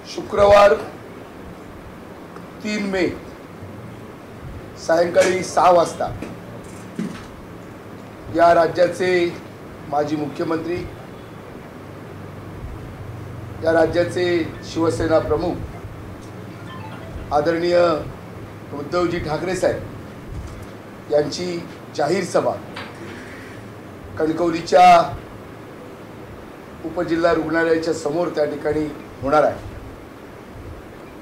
शुक्रवार 3 मे सायंकाळी 6 वाजता या राज्याचे माजी मुख्यमंत्री, या राज्याचे शिवसेना प्रमुख आदरणीय उद्धवजी ठाकरे साहेब यांची जाहीर सभा कणकवलीच्या उपजिल्हा रुग्णालयाच्या समोर त्या ठिकाणी होणार आहे।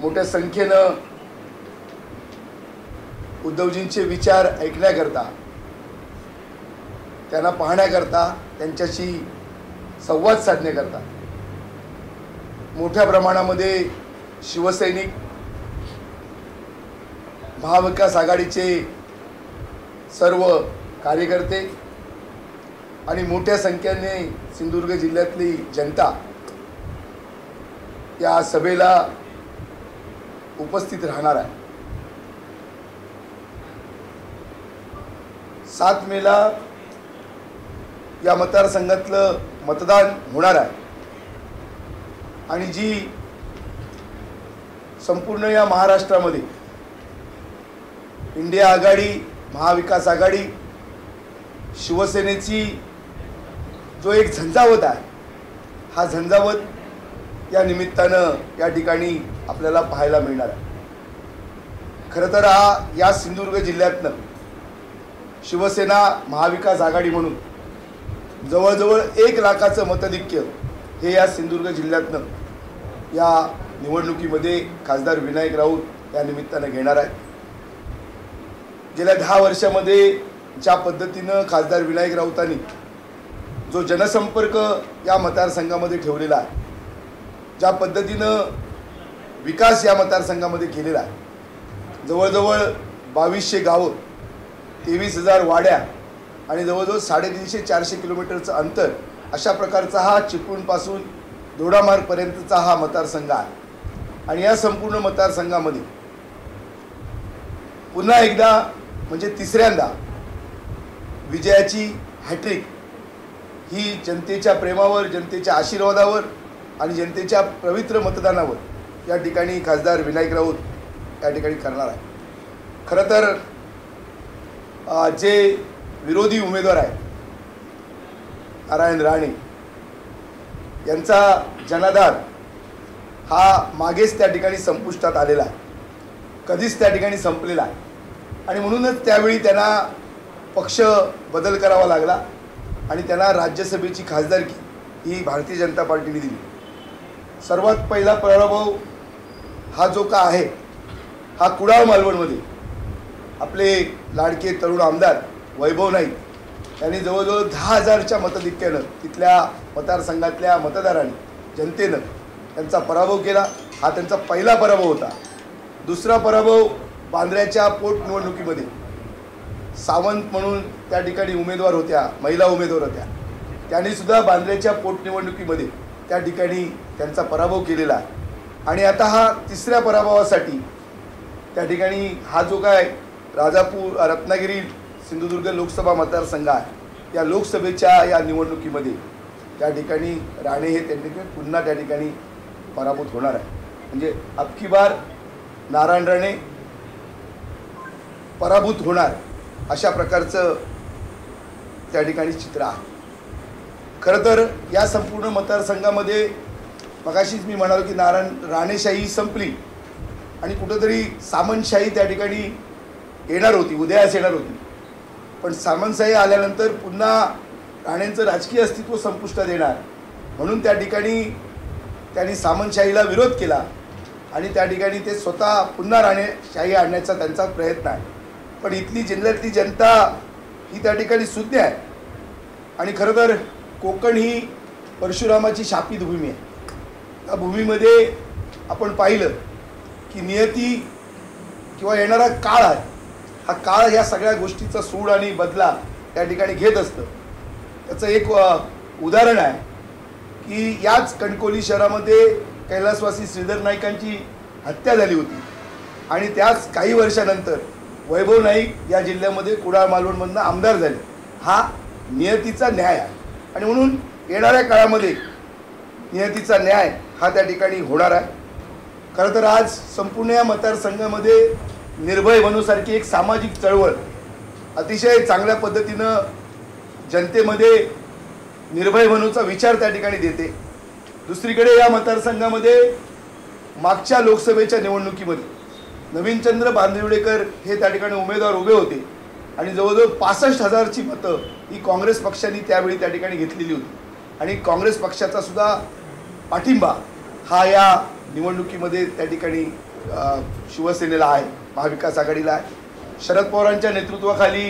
मोठ्या संख्येनं उद्धवजींचे विचार ऐकण्याकरता, त्यांना पाहण्याकरता, त्यांच्याशी संवाद साधण्याकरता मोठ्या प्रमाणामध्ये शिवसैनिक, महाविकास आघाडीचे सर्व कार्यकर्ते आणि मोठ्या संख्येने सिंधुदुर्ग जिल्ह्यातली जनता या सभेला उपस्थित राहणार आहे। 7 मेला या मतदारसंघातलं मतदान होणार आहे आणि जी संपूर्ण या महाराष्ट्रामध्ये इंडिया आघाडी, महाविकास आघाडी, शिवसेनेची जो एक झंझावत आहे, हा झंझावत या निमित्तानं या ठिकाणी आपल्याला पाहायला मिळणार आहे। खरं तर हा या सिंधुदुर्ग जिल्ह्यातनं शिवसेना महाविकास आघाडी म्हणून जवळजवळ 1 लाखाचं मताधिक्य हे या सिंधुदुर्ग जिल्ह्यातनं या निवडणुकीमध्ये खासदार विनायक राऊत या निमित्तानं घेणार आहे। गेल्या 10 वर्षामध्ये ज्या पद्धतीनं खासदार विनायक राऊतांनी जो जनसंपर्क या मतदारसंघामध्ये ठेवलेला आहे, ज्या पद्धतीनं विकास या मतदारसंघामध्ये केलेला आहे, जवळजवळ 2200 गावं, 23,000 वाड्या आणि जवळजवळ 350-400 किलोमीटरचं अंतर, अशा प्रकारचा हा चिपळूणपासून दोडामार्गपर्यंतचा हा मतदारसंघ आहे। आणि या संपूर्ण मतदारसंघामध्ये पुन्हा एकदा म्हणजे तिसऱ्यांदा विजयाची हॅट्रिक ही जनतेच्या प्रेमावर, जनतेच्या आशीर्वादावर आणि जनतेच्या पवित्र मतदानावर या ठिकाणी खासदार विनायक राऊत या ठिकाणी करणार आहे। खरं तर जे विरोधी उमेदवार आहेत, नारायण राणे यांचा जनाधार हा मागेच त्या ठिकाणी संपुष्टात आलेला आहे, कधीच त्या ठिकाणी संपलेला आहे आणि म्हणूनच त्यावेळी त्यांना पक्ष बदल करावा लागला आणि त्यांना राज्यसभेची खासदारकी ही भारतीय जनता पार्टीने दिली। सर्वात पहिला पराभव हा जो का आहे, हा कुडाळ मालवणमध्ये आपले लाडके तरुण आमदार वैभव नाईक यांनी जवळजवळ 10,000च्या मताधिक्यानं तिथल्या मतदारसंघातल्या मतदारांनी, जनतेनं त्यांचा पराभव केला। हा त्यांचा पहिला पराभव होता। दुसरा पराभव बांद्र्याच्या पोटनिवडणुकीमध्ये सावंत म्हणून त्या ठिकाणी उमेदवार होत्या, महिला उमेदवार होत्या, त्यांनी सुद्धा बांद्र्याच्या पोटनिवडणुकीमध्ये त्या ठिकाणी त्यांचा पराभव केलेला आहे। आणि आता हा तिसऱ्या पराभवासाठी त्या ठिकाणी हा जो काय राजापूर, रत्नागिरी, सिंधुदुर्ग लोकसभा मतदारसंघ आहे, या लोकसभेच्या या निवडणुकीमध्ये त्या ठिकाणी राणे हे त्यांनी पुन्हा त्या ठिकाणी पराभूत होणार आहे। म्हणजे अबकी बार नारायण राणे पराभूत होणार, अशा प्रकारचं त्या ठिकाणी चित्र आहे। खरं तर या संपूर्ण मतदारसंघामध्ये मगाशीच मी म्हणालो की राणेशाही संपली आणि कुठंतरी सामंतशाही त्या ठिकाणी येणार होती, उदयास येणार होती। पण सामंतशाही आल्यानंतर पुन्हा राणेंचं राजकीय अस्तित्व संपुष्टात येणार, म्हणून त्या ठिकाणी त्यांनी सामंतशाहीला विरोध केला आणि त्या ठिकाणी ते स्वतः पुन्हा राणेशाही आणण्याचा त्यांचा प्रयत्न आहे। पण इथली जिल्ह्यातली जनता ही त्या ठिकाणी सुज्ञ आहे आणि खरं तर कोकण ही परशुरामाची शापित भूमी आहे। त्या भूमीमध्ये आपण पाहिलं की नियती किंवा येणारा काळ आहे, हा काळ या सगळ्या गोष्टीचा सूड आणि बदला त्या ठिकाणी घेत असतं। त्याचं एक उदाहरण आहे की याच कणकवली शहरामध्ये कैलासवासी श्रीधर नाईकांची हत्या झाली होती आणि त्याच काही वर्षानंतर वैभव नाईक या जिल्ह्यामध्ये कुडाळ मालवणमधून आमदार झाले। हा नियतीचा न्याय आहे आणि म्हणून येणाऱ्या काळामध्ये नियतीचा न्याय हा त्या ठिकाणी होणार आहे। खरं तर आज संपूर्ण या मतदारसंघामध्ये निर्भय बनूसारखी एक सामाजिक चळवळ अतिशय चांगल्या पद्धतीनं जनतेमध्ये निर्भय बनूचा विचार त्या ठिकाणी देते। दुसरीकडे या मतदारसंघामध्ये मागच्या लोकसभेच्या निवडणुकीमध्ये नवीनचंद्र बांदिवडेकर हे त्या ठिकाणी उमेदवार उभे होते आणि जवळजवळ 65,000ची मतं ही काँग्रेस पक्षाने त्यावेळी त्या ठिकाणी घेतलेली होती आणि काँग्रेस पक्षाचा सुद्धा पाठिंबा हा या निवडणुकीमध्ये त्या ठिकाणी शिवसेनेला आहे, महाविकास आघाडीला आहे। शरद पवारांच्या नेतृत्वाखाली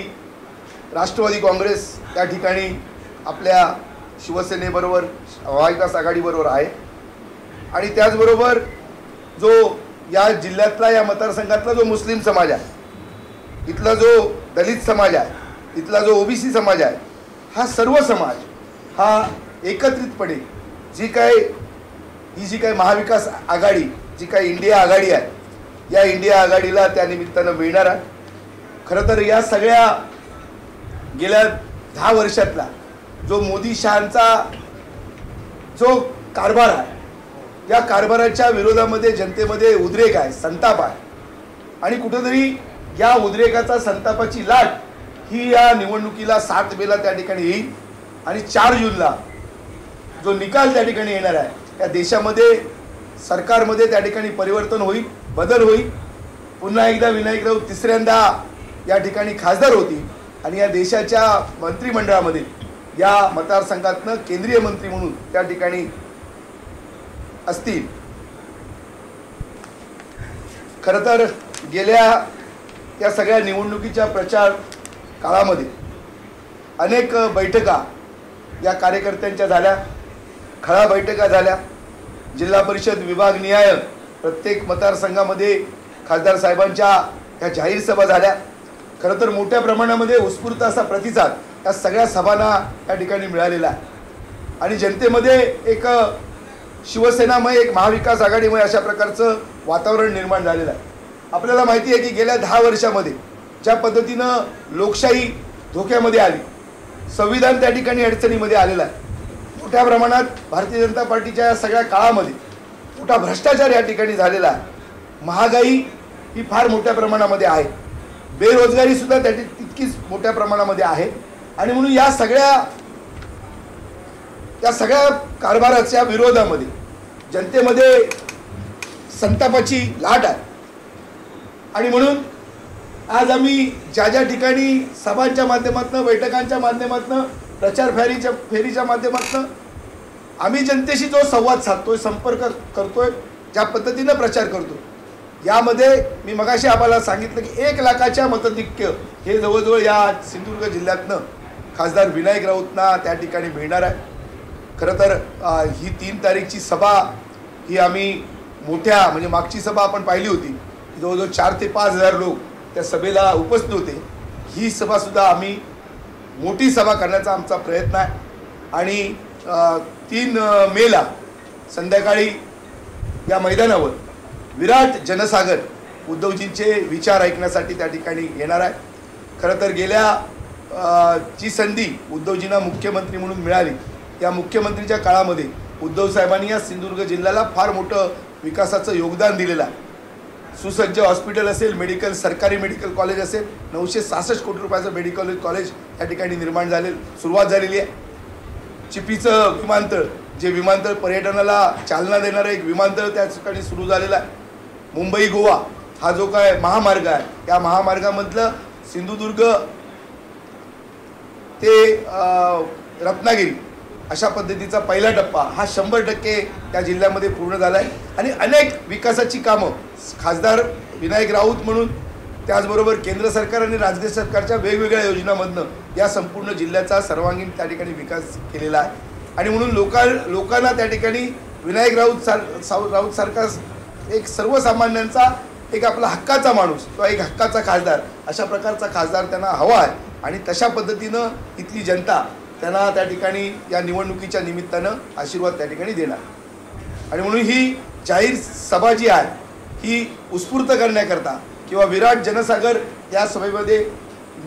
राष्ट्रवादी काँग्रेस त्या ठिकाणी आपल्या शिवसेनेबरोबर महाविकास आघाडीबरोबर आहे आणि त्याचबरोबर जो या जिल्ह्यातला या मतदारसंघातला जो मुस्लिम समाज आहे, इथला जो दलित समाज आहे, इथला जो ओबीसी समाज आहे, हा सर्व समाज हा एकत्रितपणे जी काय महाविकास आघाडी, जी काय इंडिया आघाडी आहे, या इंडिया आघाडीला त्या निमित्तानं मिळणार आहे। खरं तर या सगळ्या गेल्या 10 वर्षातला जो मोदी शहांचा जो कारभार आहे, या कारभाराच्या विरोधामध्ये जनतेमध्ये उद्रेक आहे, संताप आहे आणि कुठेतरी या उद्रेकाचा संतापाची लाट ही या निवडणुकीला 7 मेला त्या ठिकाणी येईल आणि 4 जूनला जो निकाल त्या ठिकाणी येणार आहे, या देशामध्ये सरकारमध्ये त्या ठिकाणी परिवर्तन होईल, बदल होईल। पुन्हा एकदा विनायक राऊत तिसऱ्यांदा या ठिकाणी खासदार होतील आणि या देशाच्या मंत्रिमंडळामध्ये या मतदारसंघातनं केंद्रीय मंत्री म्हणून त्या ठिकाणी असतील। खरं तर गेल्या या सगळ्या निवडणुकीच्या प्रचार काळामध्ये अनेक बैठका या कार्यकर्त्यांच्या झाल्या, खळा बैठका झाल्या, जिल्हा परिषद विभागनिहाय प्रत्येक मतदारसंघामध्ये खासदार साहेबांच्या या जाहीर सभा झाल्या। खरं तर मोठ्या प्रमाणामध्ये उत्स्फूर्त असा प्रतिसाद या सगळ्या सभांना या ठिकाणी मिळालेला आहे आणि जनतेमध्ये एक शिवसेनामय, एक महाविकास आघाडीमय अशा प्रकारचं वातावरण निर्माण झालेलं आहे। आपल्याला माहिती आहे की गेल्या 10 वर्षामध्ये ज्या पद्धतीनं लोकशाही धोक्यामध्ये आली, संविधान त्या ठिकाणी अडचणीमध्ये आलेलं आहे, मोठ्या प्रमाणात भारतीय जनता पार्टीच्या या सगळ्या काळामध्ये मोठा भ्रष्टाचार या ठिकाणी झालेला आहे, महागाई ही फार मोठ्या प्रमाणामध्ये आहे, बेरोजगारी सुद्धा त्या तितकीच मोठ्या प्रमाणामध्ये आहे आणि म्हणून या सगळ्या कारभाराच्या विरोधामध्ये जनतेमध्ये संतापाची लाट आहे आणि म्हणून आज आम्ही ज्या ठिकाणी सभांच्या माध्यमातून, बैठकांच्या माध्यमातून, प्रचार फेरीच्या माध्यमातून आम्ही जनतेशी जो संवाद साधतोय, संपर्क करतोय, ज्या पद्धतीनं प्रचार करतो, यामध्ये मी मगाशी आम्हाला सांगितलं की 1 लाखाच्या मताधिक्य हे जवळजवळ या सिंधुदुर्ग जिल्ह्यातनं खासदार विनायक राऊतना त्या ठिकाणी मिळणार आहे। खरं तर ही 3 तारीखची सभा ही आम्ही मोठ्या, म्हणजे मागची सभा आपण पाहिली होती, जवळजवळ 4 ते 5 हजार लोक त्या सभेला उपस्थित होते। ही सभासुद्धा आम्ही मोठी सभा करण्याचा आमचा प्रयत्न आहे आणि 3 मेला संध्याकाळी या मैदानावर विराट जनसागर उद्धवजींचे विचार ऐकण्यासाठी त्या ठिकाणी येणार आहे। खरं तर गेल्या जी संधी उद्धवजींना मुख्यमंत्री म्हणून मिळाली, या मुख्यमंत्रीच्या काळामध्ये उद्धव साहेबांनी या सिंधुदुर्ग जिल्ह्याला फार मोठं विकासाचं योगदान दिलेलं आहे। सुसज्ज हॉस्पिटल असेल, मेडिकल, सरकारी मेडिकल कॉलेज असेल, 966 कोटी रुपयाचं मेडिकल कॉलेज या ठिकाणी सुरुवात झालेली आहे। चिपीचं विमानतळ, जे विमानतळ पर्यटनाला चालना देणारं एक विमानतळ त्या ठिकाणी सुरू झालेलं आहे। मुंबई गोवा हा जो काय महामार्ग आहे, या महामार्गामधलं सिंधुदुर्ग ते रत्नागिरी अशा पद्धतीचा पहिला टप्पा हा 100% त्या जिल्ह्यामध्ये पूर्ण झाला आहे आणि अनेक विकासाची कामं खासदार विनायक राऊत म्हणून, त्याचबरोबर केंद्र सरकार आणि राज्य सरकारच्या वेगवेगळ्या योजनांमधनं या संपूर्ण जिल्ह्याचा सर्वांगीण त्या ठिकाणी विकास केलेला आहे आणि म्हणून लोकांना त्या ठिकाणी विनायक राऊत सारखा एक सर्वसामान्यांचा, एक आपला हक्काचा माणूस, तो एक हक्काचा खासदार, अशा प्रकारचा खासदार त्यांना हवा आहे आणि तशा पद्धतीनं इथली जनता त्यांना त्या ठिकाणी या निवडणुकीच्या निमित्तानं आशीर्वाद त्या ठिकाणी देणार आणि म्हणून ही जाहीर सभा जी आहे ही उत्स्फूर्त करण्याकरता किंवा विराट जनसागर या सभेमध्ये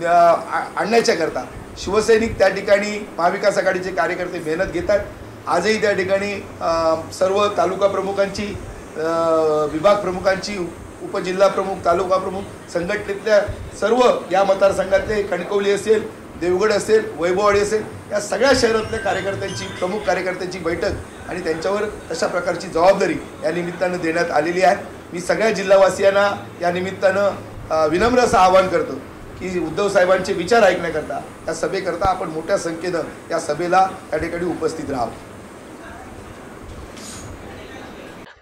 आणण्याच्या करता शिवसैनिक त्या ठिकाणी, महाविकास आघाडीचे कार्यकर्ते मेहनत घेतात। आजही त्या ठिकाणी सर्व तालुका प्रमुखांची विभाग प्रमुखांची, उपजिल्हा प्रमुख, तालुका प्रमुख, संघटनेतल्या सर्व या मतदारसंघातले कणकवली असेल, देवगड असेल, वैभववाडी असेल, या सगळ्या शहरातल्या कार्यकर्त्यांची, प्रमुख कार्यकर्त्यांची बैठक आणि त्यांच्यावर तशा प्रकारची जबाबदारी या निमित्तानं देण्यात आलेली आहे. मी सगळ्या जिल्हावासियांना या निमित्तानं विनम्र असं आवाहन करतो की उद्धव साहेबांचे विचार ऐकण्याकरता, या सभेकरता आपण मोठ्या संख्येनं या सभेला त्या ठिकाणी उपस्थित राहावं.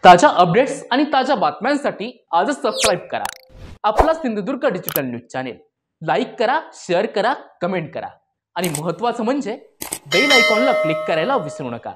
ताज्या अपडेट्स आणि ताज्या बातम्यांसाठी आजच सबस्क्राईब करा आपला Sindhudurg digital news channel. Like करा, शेअर करा, कमेंट करा आणि महत्त्वाचं म्हणजे बेल आयकॉनला क्लिक करायला विसरू नका.